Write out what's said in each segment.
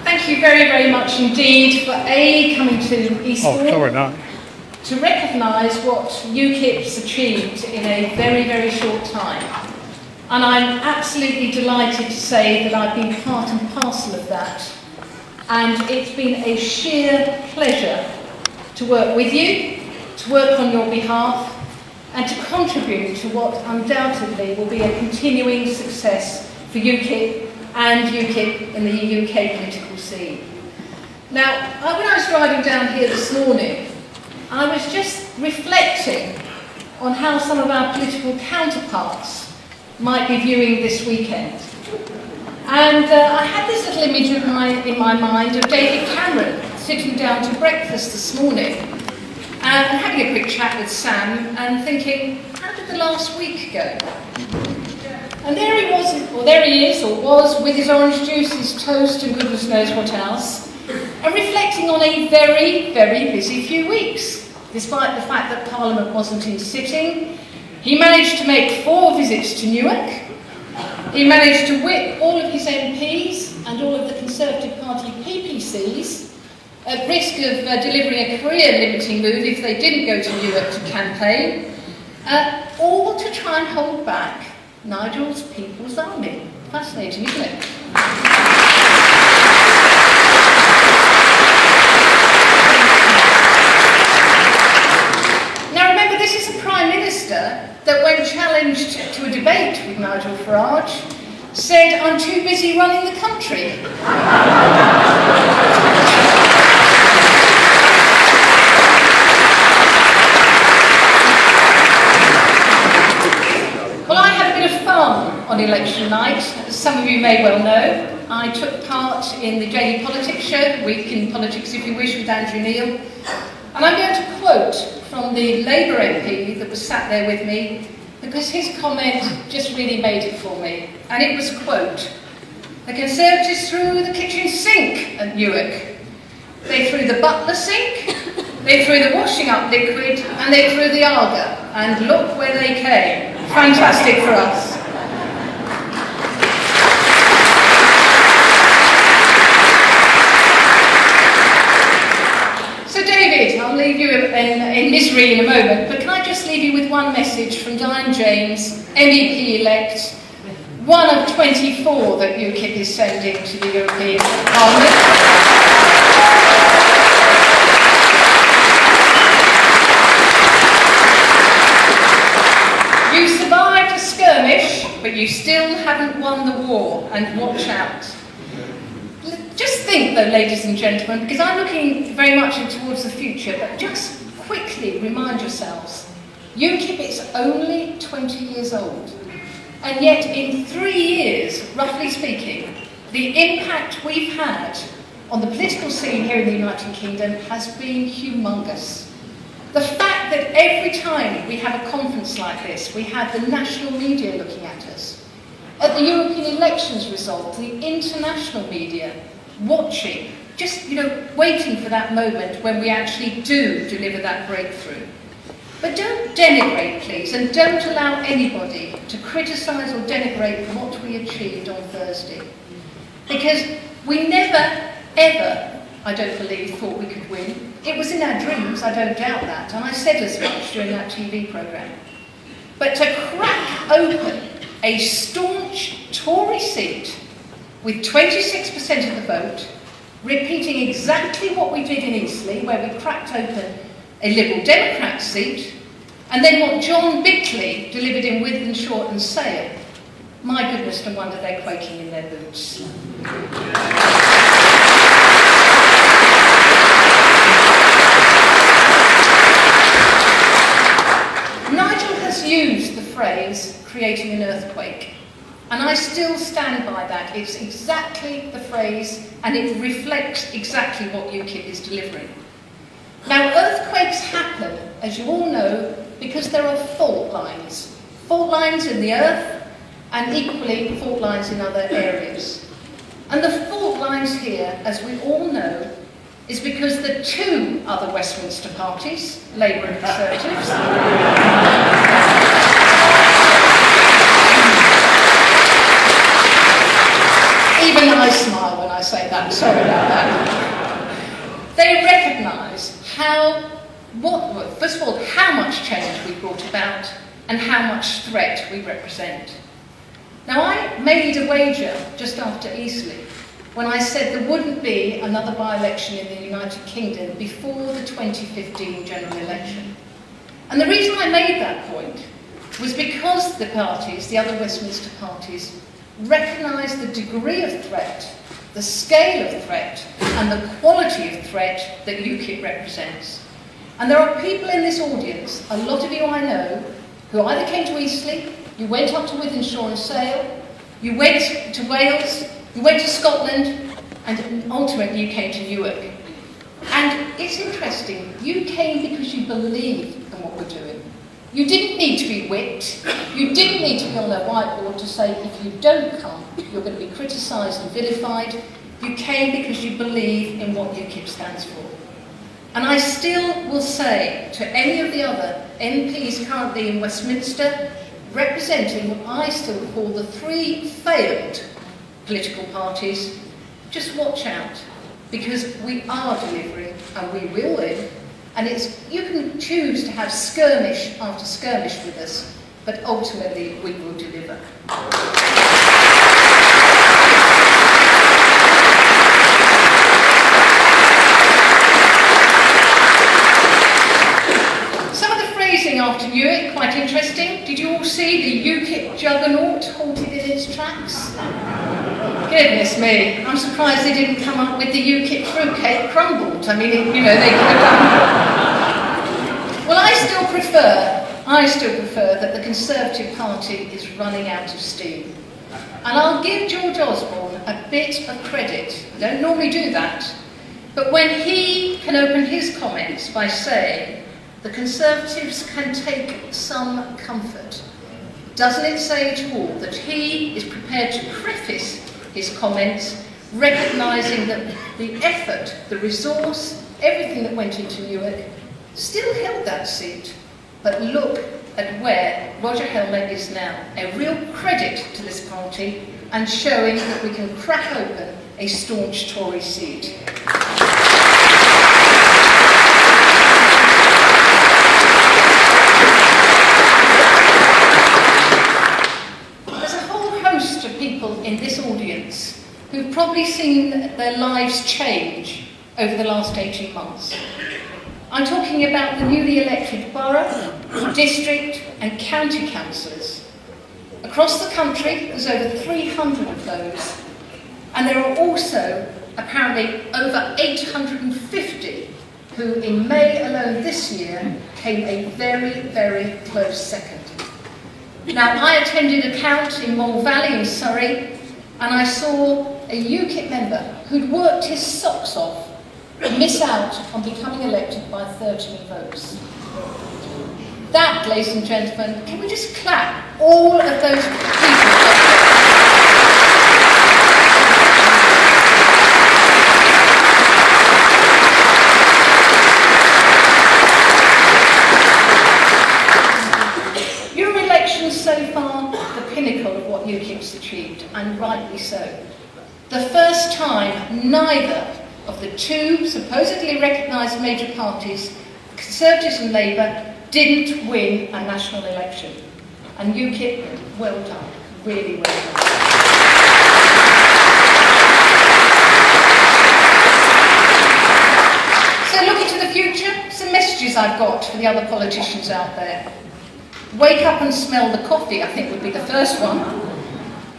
Thank you very, very much indeed for coming to Estbourne to recognise what UKIP's achieved in a very, very short time. And I'm absolutely delighted to say that I've been part and parcel of that. And it's been a sheer pleasure to work with you, to work on your behalf, and to contribute to what undoubtedly will be a continuing success for UKIP and UKIP in the UK political scene. Now, when I was driving down here this morning, I was just reflecting on how some of our political counterparts might be viewing this weekend. And I had this little image in my mind of David Cameron sitting down to breakfast this morning and having a quick chat with Sam and thinking, how did the last week go? And there he was, or there he is, or was, with his orange juice, his toast and goodness knows what else, and reflecting on a very, very busy few weeks. Despite the fact that Parliament wasn't in sitting, he managed to make 4 visits to Newark. He managed to whip all of his MPs and all of the Conservative Party PPCs at risk of delivering a career-limiting move if they didn't go to Newark to campaign, all to try and hold back Nigel's People's Army. Fascinating, isn't it? Now remember, this is a Prime Minister that when challenged to a debate with Nigel Farage, said, I'm too busy running the country. Well, I had a bit of fun on election night. As some of you may well know, I took part in the Daily Politics show, Week in Politics if you wish, with Andrew Neil. And I'm going to quote from the Labour MP that was sat there with me, because his comment just really made it for me. And it was, quote, the Conservatives threw the kitchen sink at Newark. They threw the butler sink, they threw the washing up liquid, and they threw the Arga. And look where they came. Fantastic for us. So David, I'll leave you in misery in a moment, but can I just leave you with one message from Diane James, MEP-elect, one of 24 that UKIP is sending to the European Parliament. You survived a skirmish, but you still haven't won the war, and watch out. Just think though, ladies and gentlemen, because I'm looking very much towards the future, but just quickly remind yourselves, UKIP is only 20 years old, and yet in 3 years, roughly speaking, the impact we've had on the political scene here in the United Kingdom has been humongous. The fact that every time we have a conference like this, we have the national media looking at us. At the European elections result, the international media watching, just, waiting for that moment when we actually do deliver that breakthrough. But don't denigrate, please, and don't allow anybody to criticise or denigrate what we achieved on Thursday. Because we never, ever, I don't believe, thought we could win. It was in our dreams, I don't doubt that, and I said as much during that TV programme. But to crack open a staunch Tory seat with 26% of the vote, repeating exactly what we did in Eastleigh, where we cracked open a Liberal Democrat seat, and then what John Bickley delivered in Wythenshawe and Sale, my goodness, no wonder they're quaking in their boots. Nigel has used the phrase, creating an earthquake. And I still stand by that. It's exactly the phrase, and it reflects exactly what UKIP is delivering. Now, earthquakes happen, as you all know, because there are fault lines. Fault lines in the earth, and equally fault lines in other areas. And the fault lines here, as we all know, is because the 2 other Westminster parties, Labour and Conservatives, well, first of all, how much change we brought about and how much threat we represent. Now, I made a wager just after Eastleigh when I said there wouldn't be another by-election in the United Kingdom before the 2015 general election. And the reason I made that point was because the parties, the other Westminster parties, recognised the degree of threat, the scale of threat, and the quality of threat that UKIP represents. And there are people in this audience, a lot of you I know, who either came to Eastleigh, you went up to Wythenshawe and Sale, you went to Wales, you went to Scotland, and ultimately you came to Newark. And it's interesting, you came because you believe in what we're doing. You didn't need to be whipped, you didn't need to be on a whiteboard to say if you don't come, you're going to be criticised and vilified. You came because you believe in what UKIP stands for. And I still will say to any of the other MPs currently in Westminster, representing what I still call the three failed political parties, just watch out, because we are delivering and we will win. And you can choose to have skirmish after skirmish with us, but ultimately we will deliver. Some of the phrasing after Newark, quite interesting. Did you all see the UKIP juggernaut halted in its tracks? Goodness me, I'm surprised they didn't come up with the UKIP fruitcake crumbled. I mean, they could have done. Well, I still prefer that the Conservative Party is running out of steam. And I'll give George Osborne a bit of credit. I don't normally do that. But when he can open his comments by saying, the Conservatives can take some comfort, doesn't it say to all that he is prepared to preface his comments, recognising that the effort, the resource, everything that went into Newark still held that seat. But look at where Roger Helmer is now. A real credit to this party and showing that we can crack open a staunch Tory seat. In this audience who've probably seen their lives change over the last 18 months. I'm talking about the newly elected borough, district and county councillors. Across the country, there's over 300 of those, and there are also apparently over 850 who in May alone this year came a very, very close second. Now, I attended a count in Mole Valley in Surrey, and I saw a UKIP member who'd worked his socks off miss out on becoming elected by 13 votes. That, ladies and gentlemen, can we just clap all of those people? So far, the pinnacle of what UKIP's achieved, and rightly so. The first time neither of the two supposedly recognised major parties, Conservatives and Labour, didn't win a national election. And UKIP, well done, really well done. So looking to the future, some messages I've got for the other politicians out there. Wake up and smell the coffee, I think would be the first one.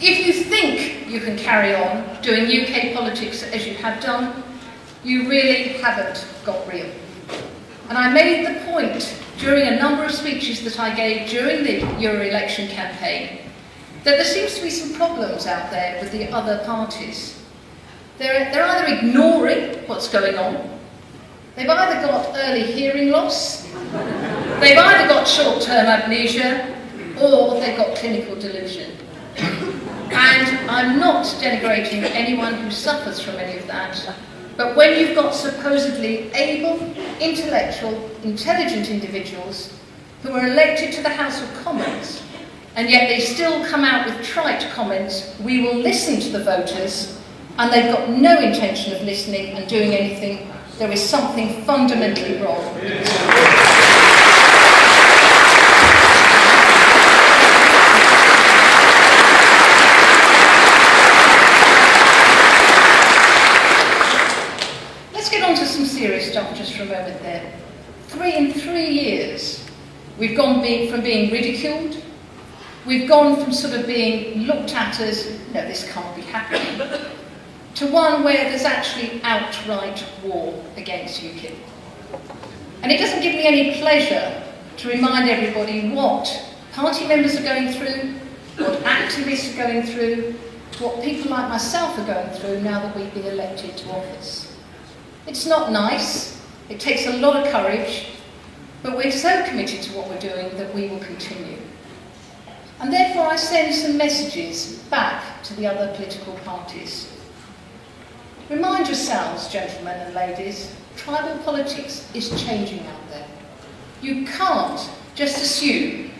If you think you can carry on doing UK politics as you have done, you really haven't got real. And I made the point during a number of speeches that I gave during the Euro election campaign that there seems to be some problems out there with the other parties. They're either ignoring what's going on, they've either got early hearing loss, they've either got short-term amnesia, or they've got clinical delusion. And I'm not denigrating anyone who suffers from any of that, but when you've got supposedly able, intellectual, intelligent individuals who are elected to the House of Commons, and yet they still come out with trite comments, we will listen to the voters, and they've got no intention of listening and doing anything, there is something fundamentally wrong with this. We've gone from being ridiculed. We've gone from sort of being looked at as, no, this can't be happening, to one where there's actually outright war against UKIP. And it doesn't give me any pleasure to remind everybody what party members are going through, what activists are going through, what people like myself are going through now that we've been elected to office. It's not nice, it takes a lot of courage, but we're so committed to what we're doing that we will continue. And therefore I send some messages back to the other political parties. Remind yourselves, gentlemen and ladies, tribal politics is changing out there. You can't just assume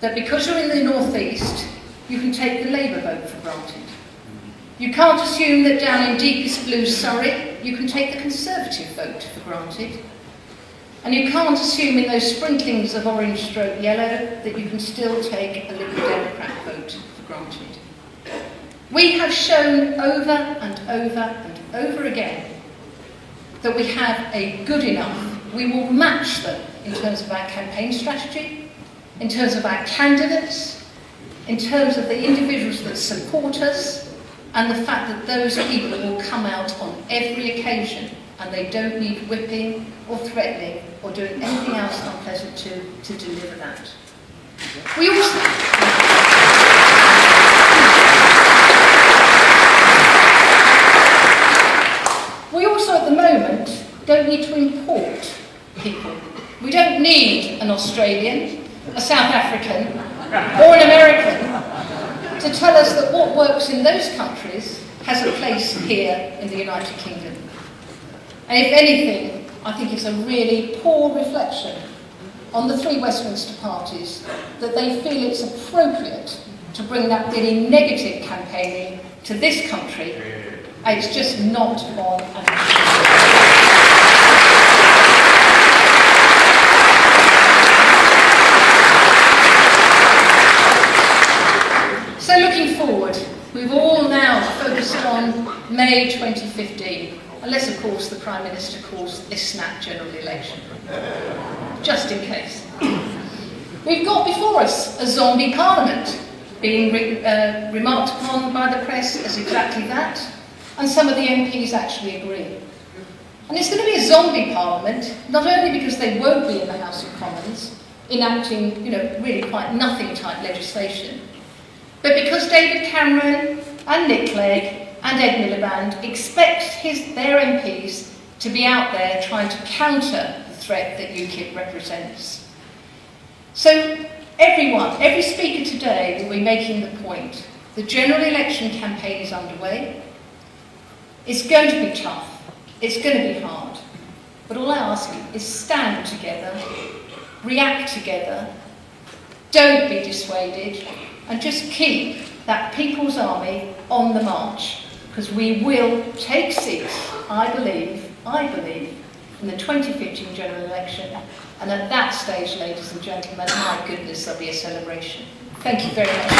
that because you're in the North East, you can take the Labour vote for granted. You can't assume that down in deepest blue Surrey, you can take the Conservative vote for granted. And you can't assume in those sprinklings of orange stroke yellow that you can still take a Liberal Democrat vote for granted. We have shown over and over and over again that we have a good enough, we will match them in terms of our campaign strategy, in terms of our candidates, in terms of the individuals that support us, and the fact that those people will come out on every occasion and they don't need whipping or threatening or doing anything else unpleasant to deliver that. We also at the moment don't need to import people. We don't need an Australian, a South African or an American to tell us that what works in those countries has a place here in the United Kingdom. And if anything, I think it's a really poor reflection on the three Westminster parties that they feel it's appropriate to bring that really negative campaigning to this country. And it's just not on an So looking forward, we've all now focused on May 2015, unless of course the Prime Minister calls this snap general election, just in case. We've got before us a zombie parliament, being remarked upon by the press as exactly that, and some of the MPs actually agree. And it's going to be a zombie parliament, not only because they won't be in the House of Commons, enacting, really quite nothing type legislation, but because David Cameron and Nick Clegg and Ed Miliband expect their MPs to be out there trying to counter the threat that UKIP represents. So every speaker today will be making the point. The general election campaign is underway. It's going to be tough. It's going to be hard. But all I ask is stand together, react together, don't be dissuaded, and just keep that People's Army on the march, because we will take seats, I believe, in the 2015 general election, and at that stage, ladies and gentlemen, my goodness, there'll be a celebration. Thank you very much.